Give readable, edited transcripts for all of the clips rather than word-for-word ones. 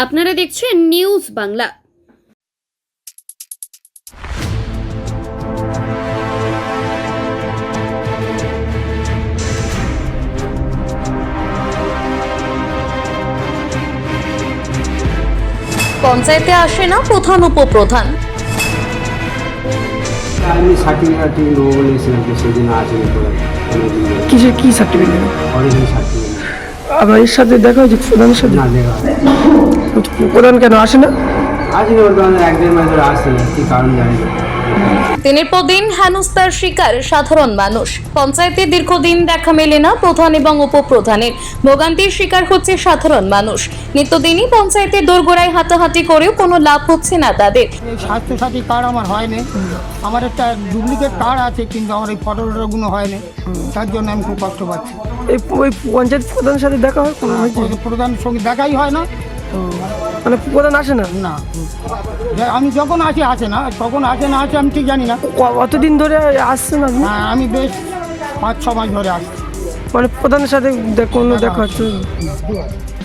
আপনারা দেখছেন নিউজ বাংলা। পঞ্চায়েতে আসে না প্রধান উপপ্রধান। আমি সার্টিফিকেট নেবো বলেছিলাম তো সেদিন আসেনি কিসের কি সার্টিফিকেট? অরিজিনাল সার্টিফিকেট আপনার এর সাথে দেখা হয়েছে প্রধানের সাথে? না দেখা প্রধান কেন আসে না? আসেনি, ওর কারণে এক দেড় মাস ধরে আসছে না, কি কারণ জানি না। দিনের পর দিন হেনস্থার শিকার সাধারণ মানুষ। পঞ্চায়েতে দীর্ঘদিন দেখা মেলে না প্রধান এবং উপপ্রধানের। ভোগান্তির শিকার হচ্ছে সাধারণ মানুষ। নিত্যদিনই পঞ্চায়েতে দোরগোড়ায় হাঁটাহাঁটি করেও কোনো লাভ হচ্ছে না তাদের। এই স্বাস্থ্যসাথী কার্ড আমার হয়নি, আমার একটা ডুপ্লিকেট কার্ড আছে কিন্তু আমার এই ফটোগুলো হয়নি, তার জন্য আমি খুব কষ্ট পাচ্ছি। এই ওই পঞ্চায়েত প্রধানের সাথে দেখা হয় কোনো হয়েছে? প্রধানের সঙ্গে দেখাই হয় না, মানে প্রধান আসে না? না আমি যখন আসে না, কখন আসে না আসে আমি ঠিক জানি না। কতদিন ধরে আসছে না? হ্যাঁ, আমি বেশ 5-6 মাস ধরে আসছি। মানে প্রধানের সাথে কোনো দেখা হচ্ছে?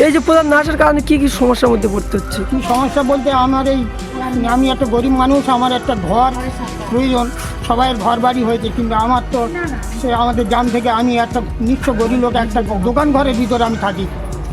এই যে প্রধান না আসার কারণে কি কি সমস্যার মধ্যে পড়তে হচ্ছে? কী সমস্যা বলতে আমার আমি একটা গরিব মানুষ, আমার একটা ঘর প্রয়োজন, সবাই ঘর বাড়ি হয়েছে কিন্তু আমার তো সে আমাদের গ্রাম থেকে আমি একটা নিঃস্ব গরিব লোক, একটা দোকান ঘরের ভিতরে আমি থাকি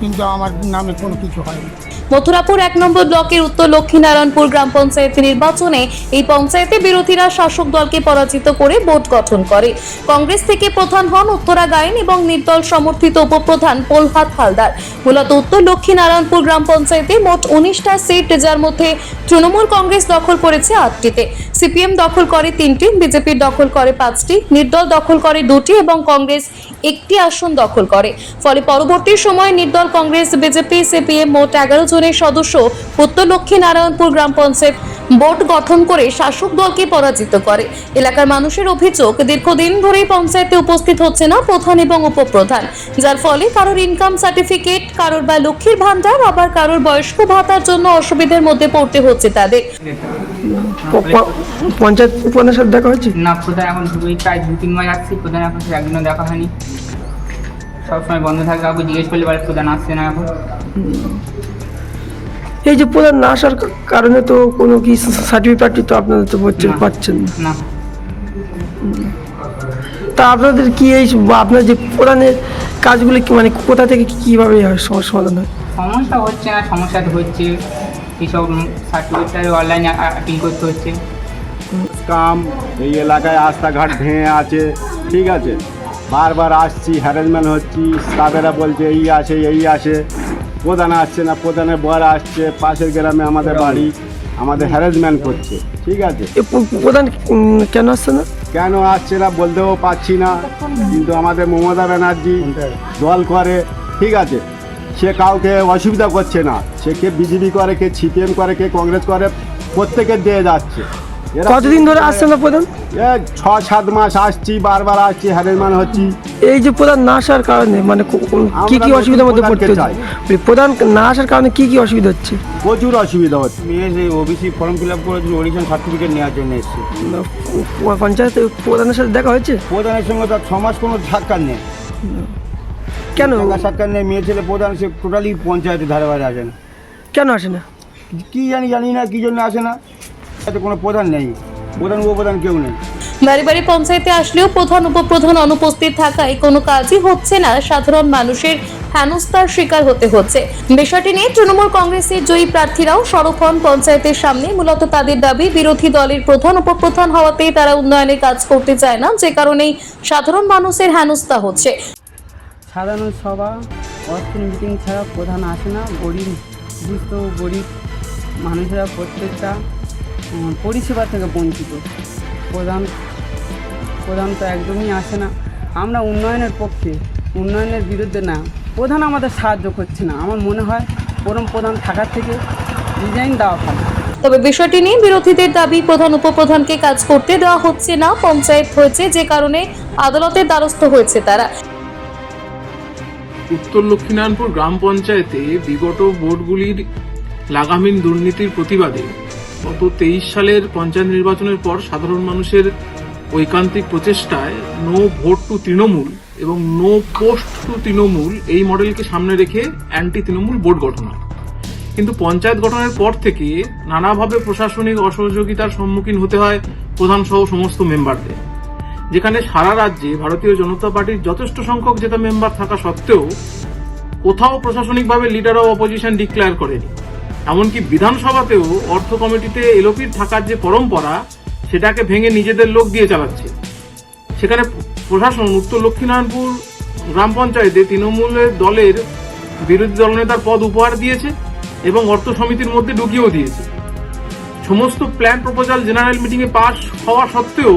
কিন্তু আমার নামে কোনো কিছু হয়নি। মথুরাপুর 1 নম্বর ব্লকের উত্তর লক্ষ্মীনারায়ণপুর গ্রাম পঞ্চায়েত নির্বাচনে এই পঞ্চায়েতে বিরোধীরা শাসক দলকে পরাজিত করে বোর্ড গঠন করে। কংগ্রেস থেকে প্রধান হন উত্তরা গায়েন এবং নির্দল সমর্থিত উপপ্রধান প্রহ্লাদ হালদার। মূলত উত্তর লক্ষ্মীনারায়ণপুর গ্রাম পঞ্চায়েতে মোট 19টা সিট, যার মধ্যে তৃণমূল কংগ্রেস দখল করেছে 8টিতে, সিপিএম দখল করে 3টি, বিজেপি দখল করে 5টি, নির্দল দখল করে 2টি এবং কংগ্রেস 1টি আসন দখল করে। ফলে পরবর্তী সময়ে নির্দল, কংগ্রেস, বিজেপি, সিপিএম মোট 11 জনের সদস্য উত্তর লক্ষ্মীনারায়ণপুর গ্রাম পঞ্চায়েত বোর্ড গঠন করে শাসক দলকে পরাজিত করে। এলাকার মানুষের অভিযোগ, দীর্ঘদিন ধরেই পঞ্চায়েতে উপস্থিত হচ্ছে না প্রধান এবং উপপ্রধান, যার ফলে কারোর ইনকাম সার্টিফিকেট, কারোর বা লক্ষ্মীর ভান্ডার, আবার কারোর বয়স্ক ভাতার জন্য অসুবিধার মধ্যে পড়তে হচ্ছে তাদের। পঞ্চায়েত প্রধানের সাথে দেখা হয়েছে? না, প্রধান এখন প্রায় 2-3 মাস আসছি, প্রধান এখন একদিনও দেখা হয়নি, সবসময় বন্ধ থাকে। কাউকে জিজ্ঞেস করলে বলে প্রধান আসছে না এখন। এই যে প্রধান না আসার কারণে তো কোনো কি সার্টিফিকেট তো আপনাদের তো পাচ্ছেন না। তা আপনাদের কি এই বা আপনার যে প্রধানের কাজগুলি মানে কোথা থেকে কিভাবে হয় সমাধান হয়? সমস্যা হচ্ছে না, সমস্যা তো হচ্ছে, এইসব সার্টিফিকেট অনলাইনে অ্যাপিল করতে হচ্ছে। কাম এই এলাকায় রাস্তাঘাট ভেঙে আছে, ঠিক আছে, বারবার আসছি, হ্যারাসমেন্ট হচ্ছি, স্টাফেরা বলছে এই আসে, প্রধান আসছে না, প্রধানের বর আসছে, পাশের গ্রামে আমাদের বাড়ি, আমাদের হ্যারাসমেন্ট করছে, ঠিক আছে। প্রধান কেন আসছে না? কেন আসছে না বলতেও পারছি না, কিন্তু আমাদের মমতা ব্যানার্জি দল করে, ঠিক আছে, সে কাউকে অসুবিধা করছে না, সে কে বিজেপি করে, কে সিপিএম করে, কে কংগ্রেস করে, প্রত্যেকের দিয়ে যাচ্ছে। কতদিন ধরে আসছে না প্রধান? 6-7 মাস আসছি, বারবার আসছি, হ্যারাসমেন্ট হচ্ছি। এই যে প্রধান না আসার কারণে মানে কি কি অসুবিধার মধ্যে পড়তে হচ্ছে? প্রধান না আসার কারণে কি কি অসুবিধা হচ্ছে? প্রচুর অসুবিধা হচ্ছে। মেয়ে সেই ওবিসি ফর্ম ফিল আপ করেছিল, অরিজিনাল সার্টিফিকেট নেওয়ার জন্য এসেছি। পঞ্চায়েতে প্রধানের সাথে দেখা হয়েছে? প্রধানের সঙ্গে তার 6 মাস কোনো সাক্ষাৎ নেই। কেন সাক্ষাৎ নেই, মেয়ে ছেলে প্রধান সে টোটালি পঞ্চায়েতের ধারে বারে আসে না। কেন আসে না? কি জানি না কি জন্য আসে না। এতে কোনো প্রধান নেই, প্রধান উপপ্রধান কেউ নেই। বাড়ি বাড়ি পঞ্চায়েতে আসলেও প্রধান উপপ্রধান অনুপস্থিত থাকায় কোনো কাজই হচ্ছে না, সাধারণ মানুষের হেনস্থার শিকার হতে হচ্ছে। বিষয়টি নিয়ে তৃণমূল কংগ্রেসের জয়ী প্রার্থীরাও সরব হন পঞ্চায়েতের সামনে। মূলত তাদের দাবি, বিরোধী দলের প্রধান উপপ্রধান হওয়াতেই তারা উন্নয়নের কাজ করতে চায় না, যে কারণেই সাধারণ মানুষের হেনস্থা হচ্ছে। সাধারণ সভা, অর্থ মিটিং ছাড়া প্রধান আসে না। দুস্থ গরিব মানুষেরা প্রত্যেকটা পরিষেবা থেকে বঞ্চিত। প্রধান তো একদমই আসে না। আমরা উন্নয়নের পক্ষে, উন্নয়নের বিরুদ্ধে না। প্রধান আমাদের সাহায্য করছে না। আমার মনে হয় প্রধান থাকার থেকে রিজাইন দেওয়া ভালো। তবে বিষয়টি নিয়ে বিরোধীদের দাবি, প্রধান উপপ্রধানকে কাজ করতে দেওয়া হচ্ছে না, পঞ্চায়েত হয়েছে যে কারণে আদালতের দ্বারস্থ হয়েছে তারা। উত্তর লক্ষ্মীনারায়ণপুর গ্রাম পঞ্চায়েতে বিগত ভোটগুলির লাগামহীন দুর্নীতির প্রতিবাদে গত 23 সালের পঞ্চায়েত নির্বাচনের পর সাধারণ মানুষের ঐকান্তিক প্রচেষ্টায় নো ভোট টু তৃণমূল এবং নো পোস্ট টু তৃণমূল এই মডেলকে সামনে রেখে অ্যান্টি তৃণমূল বোর্ড গঠন হয়। কিন্তু পঞ্চায়েত গঠনের পর থেকে নানাভাবে প্রশাসনিক অসহযোগিতার সম্মুখীন হতে হয় প্রধান সহ সমস্ত মেম্বারদের, যেখানে সারা রাজ্যে ভারতীয় জনতা পার্টির যথেষ্ট সংখ্যক জেতা মেম্বার থাকা সত্ত্বেও কোথাও প্রশাসনিকভাবে লিডার অব অপোজিশন ডিক্লেয়ার করেনি। এমনকি বিধানসভাতেও অর্থ কমিটিতে এলওপির থাকার যে পরম্পরা, সেটাকে ভেঙে নিজেদের লোক দিয়ে চালাচ্ছে। সেখানে প্রশাসন উত্তর লক্ষ্মীনারায়ণপুর গ্রাম পঞ্চায়েতে তৃণমূলের দলের বিরোধী দলনেতার পদ উপহার দিয়েছে এবং অর্থ সমিতির মধ্যে ঢুকিয়েও দিয়েছে। সমস্ত প্ল্যান প্রপোজাল জেনারেল মিটিংয়ে পাস হওয়া সত্ত্বেও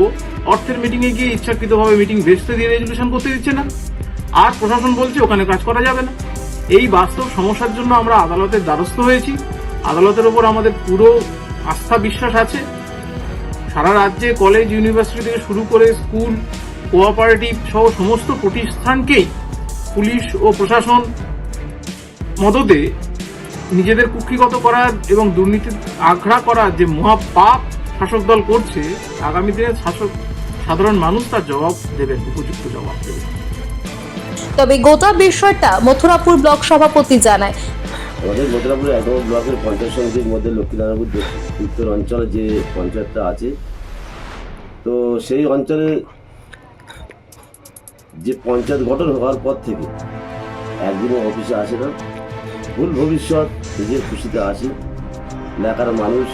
অর্থের মিটিংয়ে গিয়ে ইচ্ছাকৃতভাবে মিটিং ভেস্তে দিয়ে রেজলিউশন করতে দিচ্ছে না, আর প্রশাসন বলছে ওখানে কাজ করা যাবে না। এই বাস্তব সমস্যার জন্য আমরা আদালতের দ্বারস্থ হয়েছি। আদালতের ওপর আমাদের পুরো আস্থা বিশ্বাস আছে। সারা রাজ্যে কলেজ, ইউনিভার্সিটি থেকে শুরু করে স্কুল, কোঅপারেটিভ সহ সমস্ত প্রতিষ্ঠানকেই পুলিশ ও প্রশাসন মদদে নিজেদের কুক্ষিগত করার এবং দুর্নীতি আগ্রা করার যে মহাপাপ শাসক দল করছে, আগামী দিনে সাধারণ মানুষ তার জবাব দেবেন, উপযুক্ত জবাব দেবেন। তবে গোটা বিষয়টা মথুরাপুর ব্লক সভাপতি জানায়, আমাদের মথুরাপুর ১ নম্বর ব্লকের পঞ্চায়েত সমিতির মধ্যে লক্ষ্মীনারায়ণপুর উত্তর অঞ্চলে যে পঞ্চায়েতটা আছে, তো সেই অঞ্চলে যে পঞ্চায়েত গঠন হওয়ার পর থেকে একদিনও অফিসে আসে না। ভুল ভবিষ্যৎ নিজের খুশিতে আসে। এলাকার মানুষ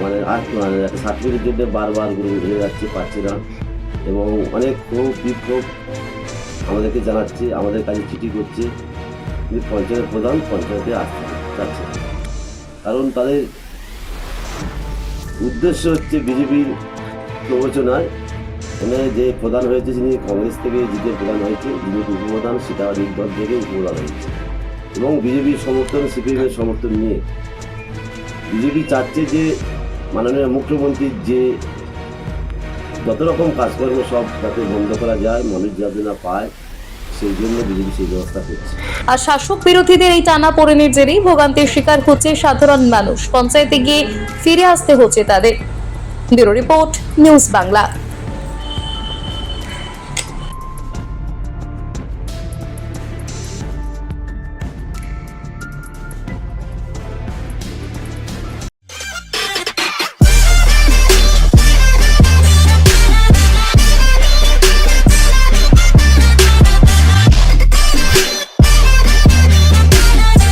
মানে একটা সার্টিফিকেটের জন্য বারবার ঘুরে যাচ্ছে, পাচ্ছে না, এবং অনেক ক্ষোভ বিক্ষোভ আমাদেরকে জানাচ্ছে, আমাদের কাছে চিঠি করছে, কিন্তু পঞ্চায়েতের প্রধান পঞ্চায়েতে আসতে চাচ্ছে না। কারণ তাদের উদ্দেশ্য হচ্ছে বিজেপির প্রবচনায়, মানে যে প্রধান হয়েছে যিনি কংগ্রেস থেকে জিতে প্রধান হয়েছে, যিনি উপপ্রধান সেটা নির্দল থেকে উপপ্রধান হয়েছে, এবং বিজেপির সমর্থন, সিপিএমের সমর্থন নিয়ে বিজেপি চাচ্ছে যে মাননীয় মুখ্যমন্ত্রীর যে যত রকম কাজকর্ম সব যাতে বন্ধ করা যায়, মানুষ যাতে না পায়, সেই জন্য বিজেপি সেই ব্যবস্থা করছে। আর শাসক বিরোধীদের এই টানাপোড়েনের জেরেই ভোগান্তির শিকার হচ্ছে সাধারণ মানুষ। পঞ্চায়েতে গিয়ে ফিরে আসতে হচ্ছে তাদের। Bureau report, news Bangla.